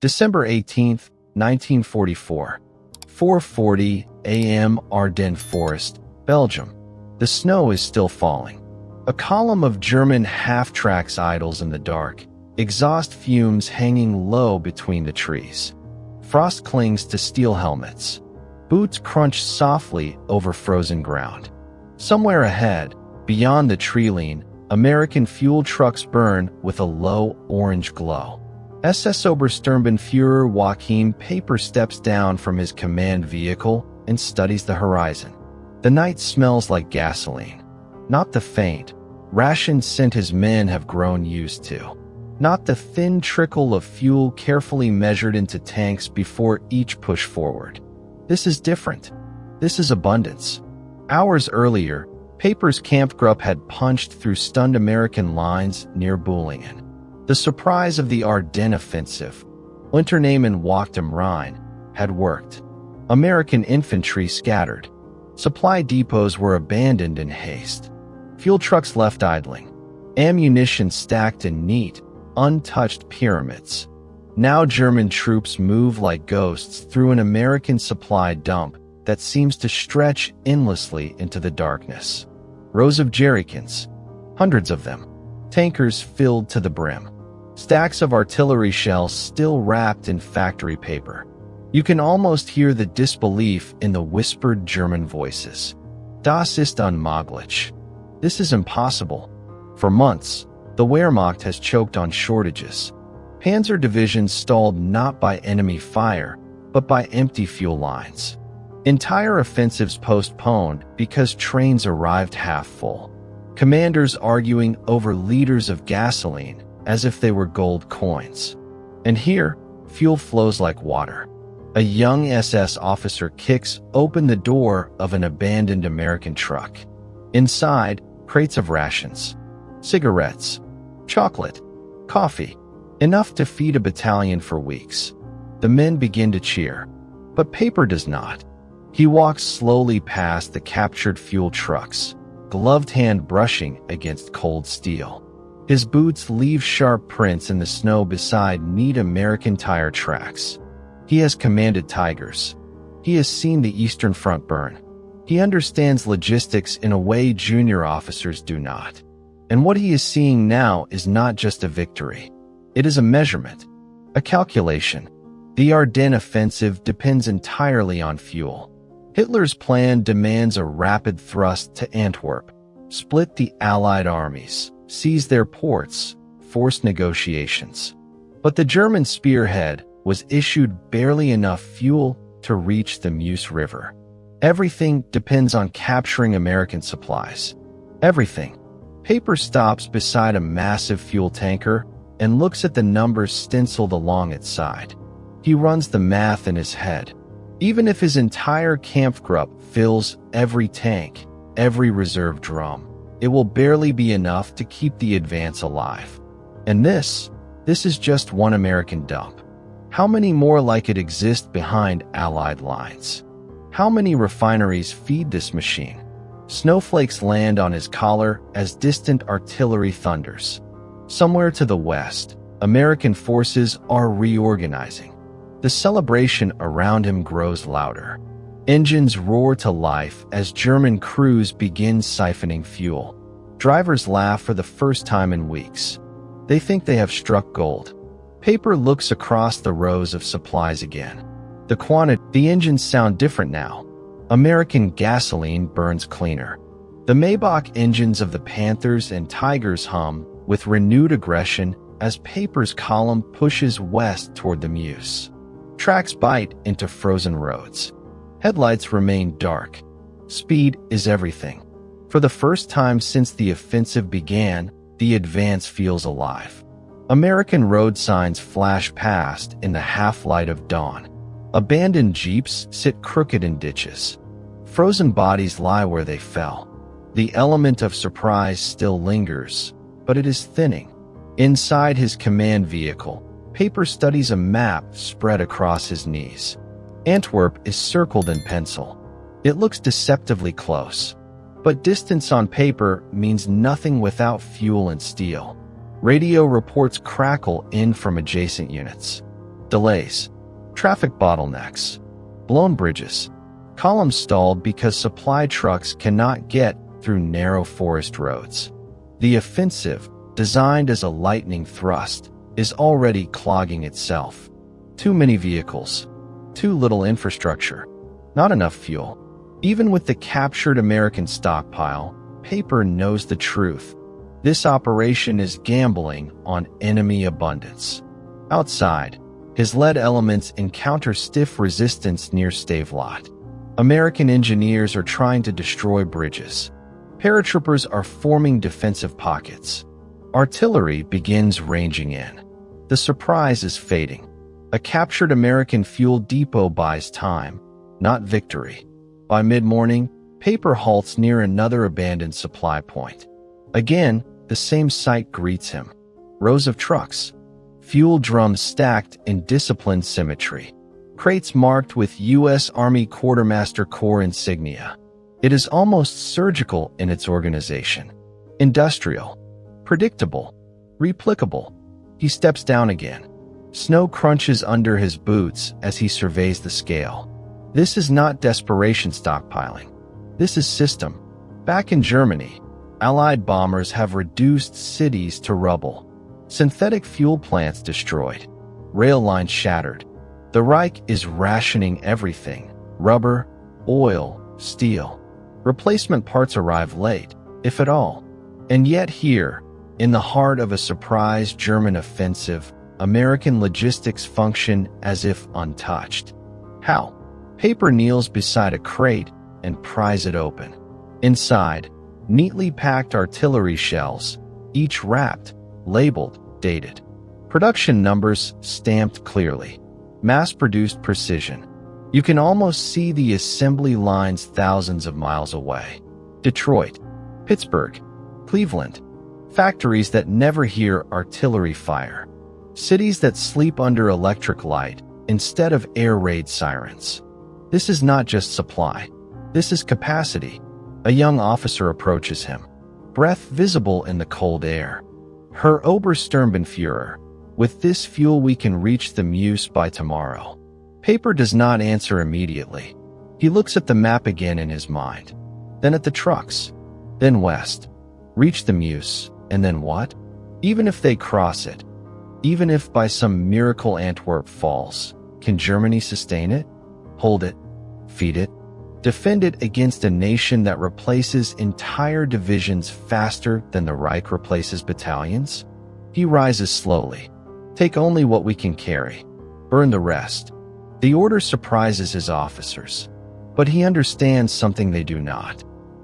December 18, 1944. 4:40 a.m. Ardennes Forest, Belgium. The snow is still falling. A column of German half-tracks idles in the dark, exhaust fumes hanging low between the trees. Frost clings to steel helmets. Boots crunch softly over frozen ground. Somewhere ahead, beyond the tree line, American fuel trucks burn with a low orange glow. SS Obersturmbannführer Joachim Paper steps down from his command vehicle and studies the horizon. The night smells like gasoline. Not the faint, rationed scent his men have grown used to. Not the thin trickle of fuel carefully measured into tanks before each push forward. This is different. This is abundance. Hours earlier, Paper's Kampfgruppe had punched through stunned American lines near Boulingen. The surprise of the Ardennes offensive, Unternehmen Wacht am Rhein, had worked. American infantry scattered. Supply depots were abandoned in haste. Fuel trucks left idling. Ammunition stacked in neat, untouched pyramids. Now German troops move like ghosts through an American supply dump that seems to stretch endlessly into the darkness. Rows of jerrycans, hundreds of them. Tankers filled to the brim. Stacks of artillery shells still wrapped in factory paper. You can almost hear the disbelief in the whispered German voices. Das ist unmöglich. This is impossible. For months, the Wehrmacht has choked on shortages. Panzer divisions stalled not by enemy fire, but by empty fuel lines. Entire offensives postponed because trains arrived half full. Commanders arguing over liters of gasoline as if they were gold coins. And here, fuel flows like water. A young SS officer kicks open the door of an abandoned American truck. Inside, crates of rations, cigarettes, chocolate, coffee, enough to feed a battalion for weeks. The men begin to cheer, but Paper does not. He walks slowly past the captured fuel trucks, gloved hand brushing against cold steel. His boots leave sharp prints in the snow beside neat American tire tracks. He has commanded Tigers. He has seen the Eastern Front burn. He understands logistics in a way junior officers do not. And what he is seeing now is not just a victory. It is a measurement, a calculation. The Ardennes offensive depends entirely on fuel. Hitler's plan demands a rapid thrust to Antwerp, split the Allied armies, seize their ports, force negotiations. But the German spearhead was issued barely enough fuel to reach the Meuse River. Everything depends on capturing American supplies. Everything. Paper stops beside a massive fuel tanker and looks at the numbers stenciled along its side. He runs the math in his head. Even if his entire Kampfgruppe fills every tank, every reserve drum, it will barely be enough to keep the advance alive. And this is just one American dump. How many more like it exist behind Allied lines? How many refineries feed this machine? Snowflakes land on his collar as distant artillery thunders. Somewhere to the west, American forces are reorganizing. The celebration around him grows louder. Engines roar to life as German crews begin siphoning fuel. Drivers laugh for the first time in weeks. They think they have struck gold. Paper looks across the rows of supplies again. The engines sound different now. American gasoline burns cleaner. The Maybach engines of the Panthers and Tigers hum with renewed aggression as Paper's column pushes west toward the Meuse. Tracks bite into frozen roads. Headlights remain dark. Speed is everything. For the first time since the offensive began, the advance feels alive. American road signs flash past in the half-light of dawn. Abandoned jeeps sit crooked in ditches. Frozen bodies lie where they fell. The element of surprise still lingers, but it is thinning. Inside his command vehicle, Paper studies a map spread across his knees. Antwerp is circled in pencil. It looks deceptively close. But distance on paper means nothing without fuel and steel. Radio reports crackle in from adjacent units. Delays. Traffic bottlenecks. Blown bridges. Columns stalled because supply trucks cannot get through narrow forest roads. The offensive, designed as a lightning thrust, is already clogging itself. Too many vehicles. Too little infrastructure. Not enough fuel. Even with the captured American stockpile, Paper knows the truth. This operation is gambling on enemy abundance. Outside, his lead elements encounter stiff resistance near Stavelot. American engineers are trying to destroy bridges. Paratroopers are forming defensive pockets. Artillery begins ranging in. The surprise is fading. A captured American fuel depot buys time, not victory. By mid-morning, Paper halts near another abandoned supply point. Again, the same sight greets him. Rows of trucks. Fuel drums stacked in disciplined symmetry. Crates marked with U.S. Army Quartermaster Corps insignia. It is almost surgical in its organization. Industrial. Predictable. Replicable. He steps down again. Snow crunches under his boots as he surveys the scale. This is not desperation stockpiling. This is system. Back in Germany, Allied bombers have reduced cities to rubble. Synthetic fuel plants destroyed. Rail lines shattered. The Reich is rationing everything. Rubber, oil, steel. Replacement parts arrive late, if at all. And yet here, in the heart of a surprise German offensive, American logistics function as if untouched. How? Paper kneels beside a crate and pries it open. Inside, neatly packed artillery shells, each wrapped, labeled, dated. Production numbers stamped clearly. Mass-produced precision. You can almost see the assembly lines thousands of miles away. Detroit, Pittsburgh, Cleveland. Factories that never hear artillery fire. Cities that sleep under electric light instead of air raid sirens. This is not just supply. This is capacity. A young officer approaches him. Breath visible in the cold air. Herr Obersturmbannführer, with this fuel we can reach the Meuse by tomorrow. Paper does not answer immediately. He looks at the map again in his mind. Then at the trucks. Then west. Reach the Meuse, and then what? Even if they cross it, even if by some miracle Antwerp falls, can Germany sustain it? Hold it? Feed it? Defend it against a nation that replaces entire divisions faster than the Reich replaces battalions? He rises slowly. Take only what we can carry. Burn the rest. The order surprises his officers. But he understands something they do not.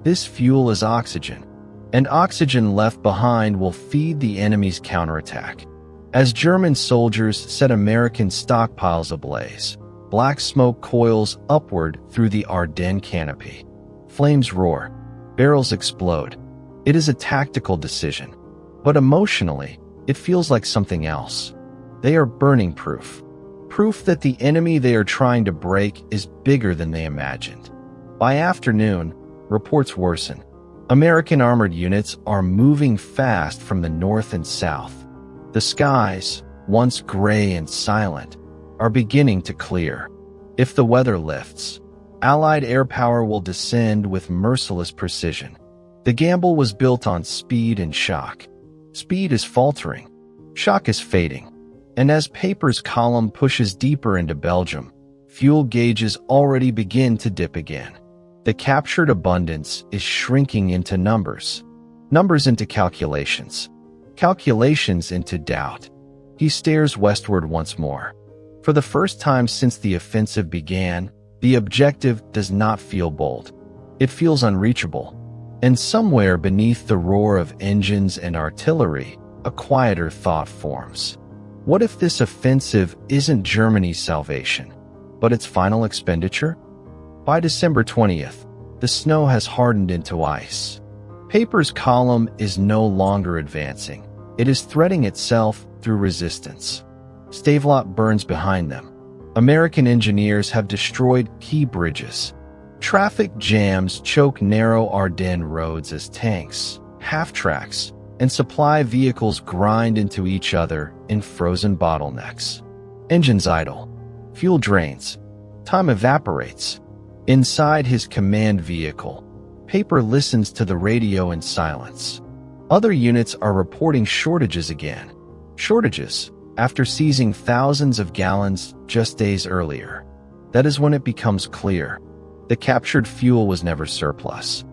This fuel is oxygen. And oxygen left behind will feed the enemy's counterattack. As German soldiers set American stockpiles ablaze, black smoke coils upward through the Ardennes canopy. Flames roar. Barrels explode. It is a tactical decision. But emotionally, it feels like something else. They are burning proof. Proof that the enemy they are trying to break is bigger than they imagined. By afternoon, reports worsen. American armored units are moving fast from the north and south. The skies, once gray and silent, are beginning to clear. If the weather lifts, Allied air power will descend with merciless precision. The gamble was built on speed and shock. Speed is faltering. Shock is fading. And as Paper's column pushes deeper into Belgium, fuel gauges already begin to dip again. The captured abundance is shrinking into numbers. Numbers into calculations. Calculations into doubt. He stares westward once more. For the first time since the offensive began, the objective does not feel bold. It feels unreachable. And somewhere beneath the roar of engines and artillery, a quieter thought forms. What if this offensive isn't Germany's salvation, but its final expenditure? By December 20th, the snow has hardened into ice. Paper's column is no longer advancing. It is threading itself through resistance. Stavelot burns behind them. American engineers have destroyed key bridges. Traffic jams choke narrow Ardennes roads as tanks, half-tracks, and supply vehicles grind into each other in frozen bottlenecks. Engines idle. Fuel drains. Time evaporates. Inside his command vehicle, Paper listens to the radio in silence. Other units are reporting shortages again. Shortages, after seizing thousands of gallons just days earlier. That is when it becomes clear. The captured fuel was never surplus.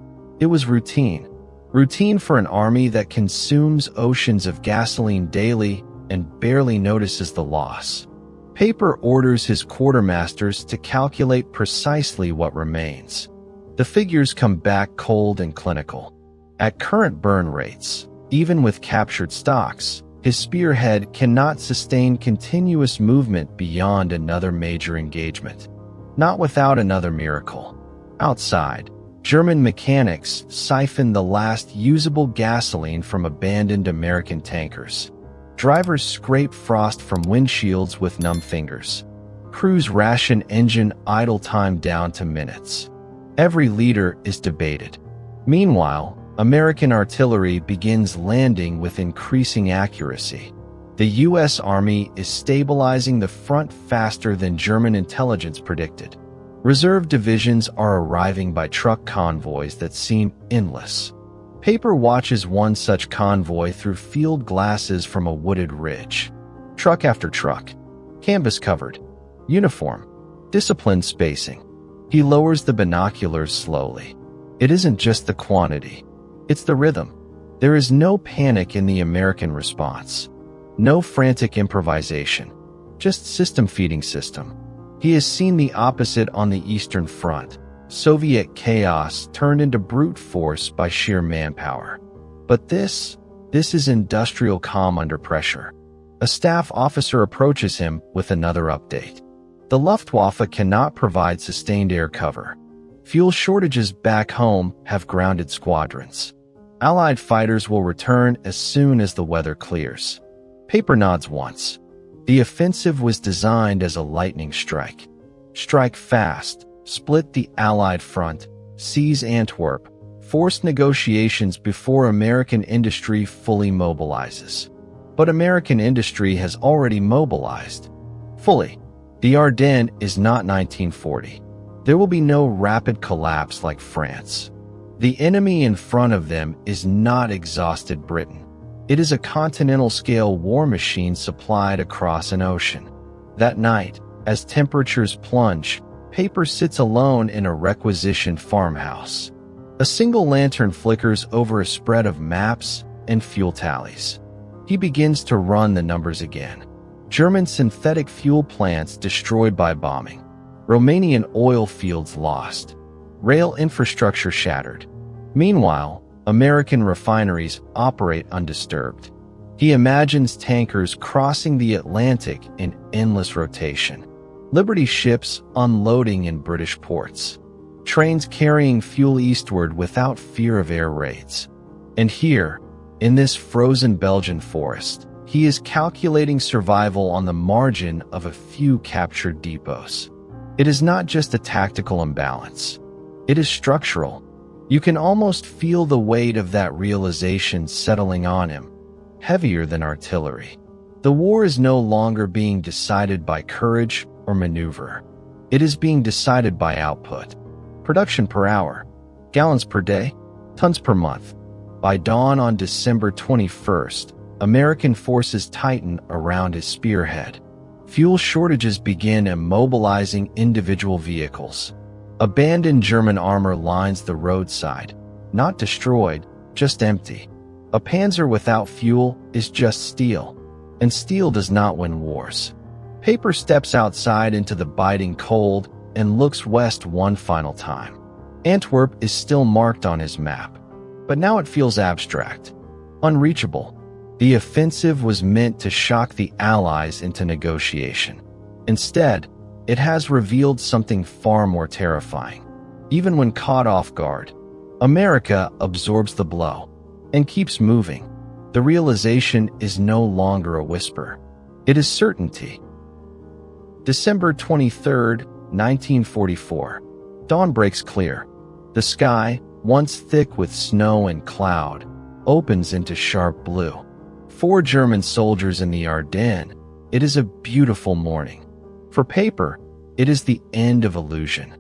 It was routine. Routine for an army that consumes oceans of gasoline daily and barely notices the loss. Paper orders his quartermasters to calculate precisely what remains. The figures come back cold and clinical. At current burn rates, even with captured stocks, his spearhead cannot sustain continuous movement beyond another major engagement. Not without another miracle. Outside, German mechanics siphon the last usable gasoline from abandoned American tankers. Drivers scrape frost from windshields with numb fingers. Crews ration engine idle time down to minutes. Every leader is debated. Meanwhile, American artillery begins landing with increasing accuracy. The U.S. Army is stabilizing the front faster than German intelligence predicted. Reserve divisions are arriving by truck convoys that seem endless. Paper watches one such convoy through field glasses from a wooded ridge. Truck after truck. Canvas covered. Uniform. Disciplined spacing. He lowers the binoculars slowly. It isn't just the quantity. It's the rhythm. There is no panic in the American response. No frantic improvisation. Just system feeding system. He has seen the opposite on the Eastern Front. Soviet chaos turned into brute force by sheer manpower. But this is industrial calm under pressure. A staff officer approaches him with another update. The Luftwaffe cannot provide sustained air cover. Fuel shortages back home have grounded squadrons. Allied fighters will return as soon as the weather clears. Paper nods once. The offensive was designed as a lightning strike. Strike fast, split the Allied front, seize Antwerp, force negotiations before American industry fully mobilizes. But American industry has already mobilized. Fully. The Ardennes is not 1940. There will be no rapid collapse like France. The enemy in front of them is not exhausted Britain. It is a continental-scale war machine supplied across an ocean. That night, as temperatures plunge, Paper sits alone in a requisitioned farmhouse. A single lantern flickers over a spread of maps and fuel tallies. He begins to run the numbers again. German synthetic fuel plants destroyed by bombing. Romanian oil fields lost. Rail infrastructure shattered. Meanwhile, American refineries operate undisturbed. He imagines tankers crossing the Atlantic in endless rotation. Liberty ships unloading in British ports. Trains carrying fuel eastward without fear of air raids. And here, in this frozen Belgian forest, he is calculating survival on the margin of a few captured depots. It is not just a tactical imbalance. It is structural. You can almost feel the weight of that realization settling on him, heavier than artillery. The war is no longer being decided by courage or maneuver. It is being decided by output. Production per hour, gallons per day, tons per month. By dawn on December 21st, American forces tighten around his spearhead. Fuel shortages begin immobilizing individual vehicles. Abandoned German armor lines the roadside, not destroyed, just empty. A panzer without fuel is just steel, and steel does not win wars. Paper steps outside into the biting cold and looks west one final time. Antwerp is still marked on his map, but now it feels abstract, unreachable. The offensive was meant to shock the Allies into negotiation. Instead, it has revealed something far more terrifying. Even when caught off guard, America absorbs the blow and keeps moving. The realization is no longer a whisper. It is certainty. December 23rd, 1944. Dawn breaks clear. The sky, once thick with snow and cloud, opens into sharp blue. 4 German soldiers in the Ardennes, It is a beautiful morning. For paper, it is the end of illusion.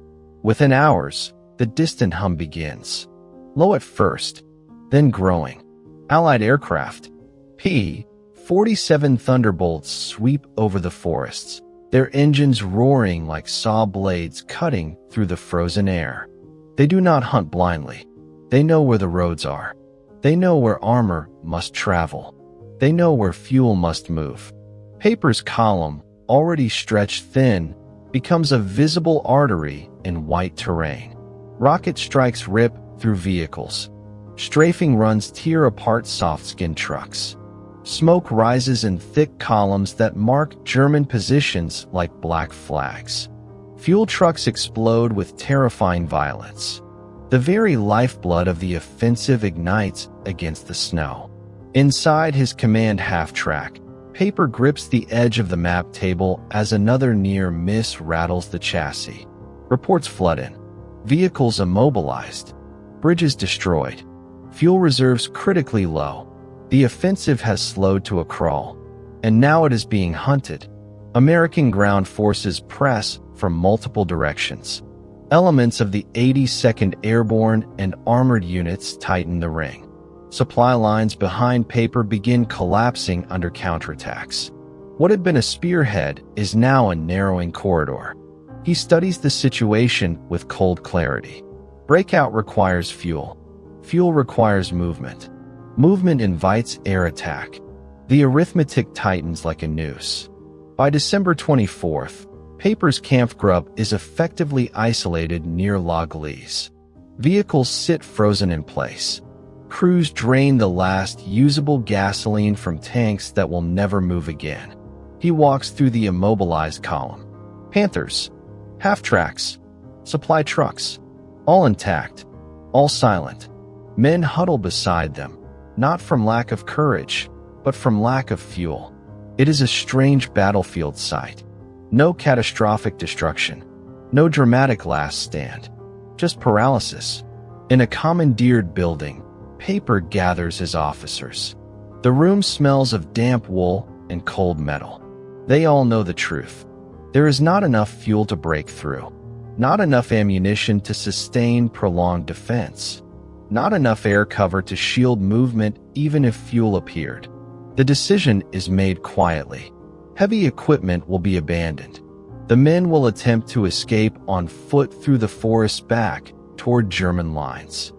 Within hours, the distant hum begins. Low at first, then growing. Allied aircraft, P-47 Thunderbolts sweep over the forests, their engines roaring like saw blades cutting through the frozen air. They do not hunt blindly. They know where the roads are. They know where armor must travel. They know where fuel must move. Paper's column, already stretched thin, becomes a visible artery in white terrain. Rocket strikes rip through vehicles. Strafing runs tear apart soft-skinned trucks. Smoke rises in thick columns that mark German positions like black flags. Fuel trucks explode with terrifying violence. The very lifeblood of the offensive ignites against the snow. Inside his command half-track, Paper grips the edge of the map table as another near miss rattles the chassis. Reports flood in. Vehicles immobilized. Bridges destroyed. Fuel reserves critically low. The offensive has slowed to a crawl. And now it is being hunted. American ground forces press from multiple directions. Elements of the 82nd Airborne and armored units tighten the ring. Supply lines behind Paper begin collapsing under counterattacks. What had been a spearhead is now a narrowing corridor. He studies the situation with cold clarity. Breakout requires fuel. Fuel requires movement. Movement invites air attack. The arithmetic tightens like a noose. By December 24th, Paper's Kampfgruppe is effectively isolated near La Galice. Vehicles sit frozen in place. Crews drain the last usable gasoline from tanks that will never move again. He walks through the immobilized column. Panthers, half-tracks, supply trucks, all intact, all silent. Men huddle beside them, not from lack of courage, but from lack of fuel. It is a strange battlefield sight. No catastrophic destruction, no dramatic last stand, just paralysis. In a commandeered building, Paper gathers his officers. The room smells of damp wool and cold metal. They all know the truth. There is not enough fuel to break through, not enough ammunition to sustain prolonged defense, not enough air cover to shield movement even if fuel appeared. The decision is made quietly. Heavy equipment will be abandoned. The men will attempt to escape on foot through the forest back toward German lines.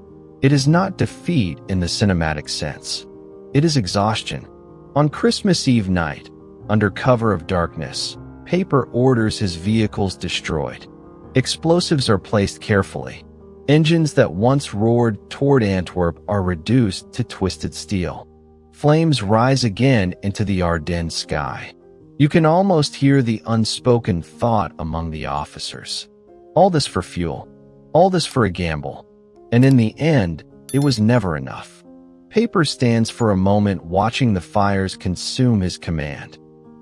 It is not defeat in the cinematic sense. It is exhaustion. On Christmas Eve night, under cover of darkness, Paper orders his vehicles destroyed. Explosives are placed carefully. Engines that once roared toward Antwerp are reduced to twisted steel. Flames rise again into the Ardennes sky. You can almost hear the unspoken thought among the officers. All this for fuel. All this for a gamble. And in the end, it was never enough. Paper stands for a moment watching the fires consume his command.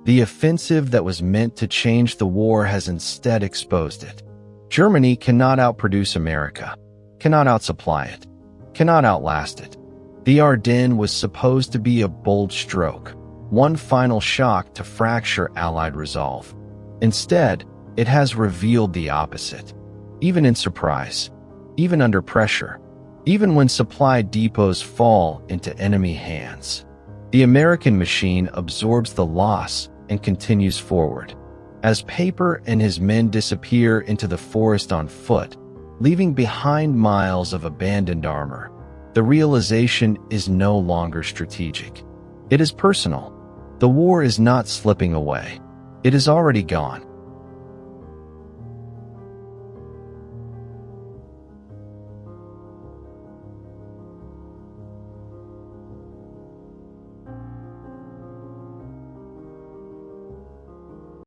The offensive that was meant to change the war has instead exposed it. Germany cannot outproduce America, cannot outsupply it, cannot outlast it. The Ardennes was supposed to be a bold stroke, one final shock to fracture Allied resolve. Instead, it has revealed the opposite. Even in surprise, even under pressure, even when supply depots fall into enemy hands, the American machine absorbs the loss and continues forward. As Paper and his men disappear into the forest on foot, leaving behind miles of abandoned armor, the realization is no longer strategic. It is personal. The war is not slipping away. It is already gone.